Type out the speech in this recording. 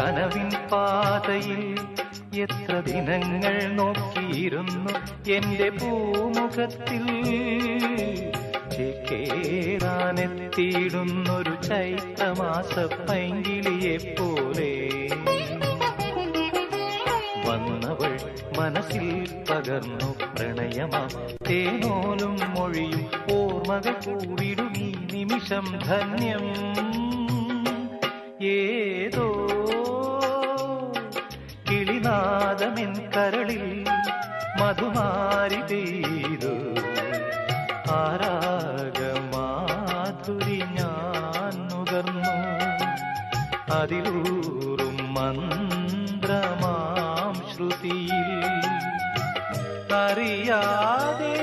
കനവിൻ പാതയിൽ എത്ര ദിനങ്ങൾ നോക്കിയിരുന്നു എന്റെ പൂമുഖത്തിൽ ചേക്കേറാനെത്തിയിടുന്നൊരു ചൈത്രമാസ പൈങ്കിളിയെപ്പോലെ വന്നവൾ മനസ്സിൽ പകർന്നു പ്രണയമാ തേനോലും മൊഴിയും ഓർമ്മകൾ കൂടിടും ഈ നിമിഷം ധന്യം ഏതോ കിളിനാദമെൻ കരളിൽ മധുമാരി പെയ്തു ആരാഗമാധുരി ഞാൻ നുകർന്നു അതിലൂറും മന്ത്രമാം ശ്രുതിയിൽ അറിയാതെ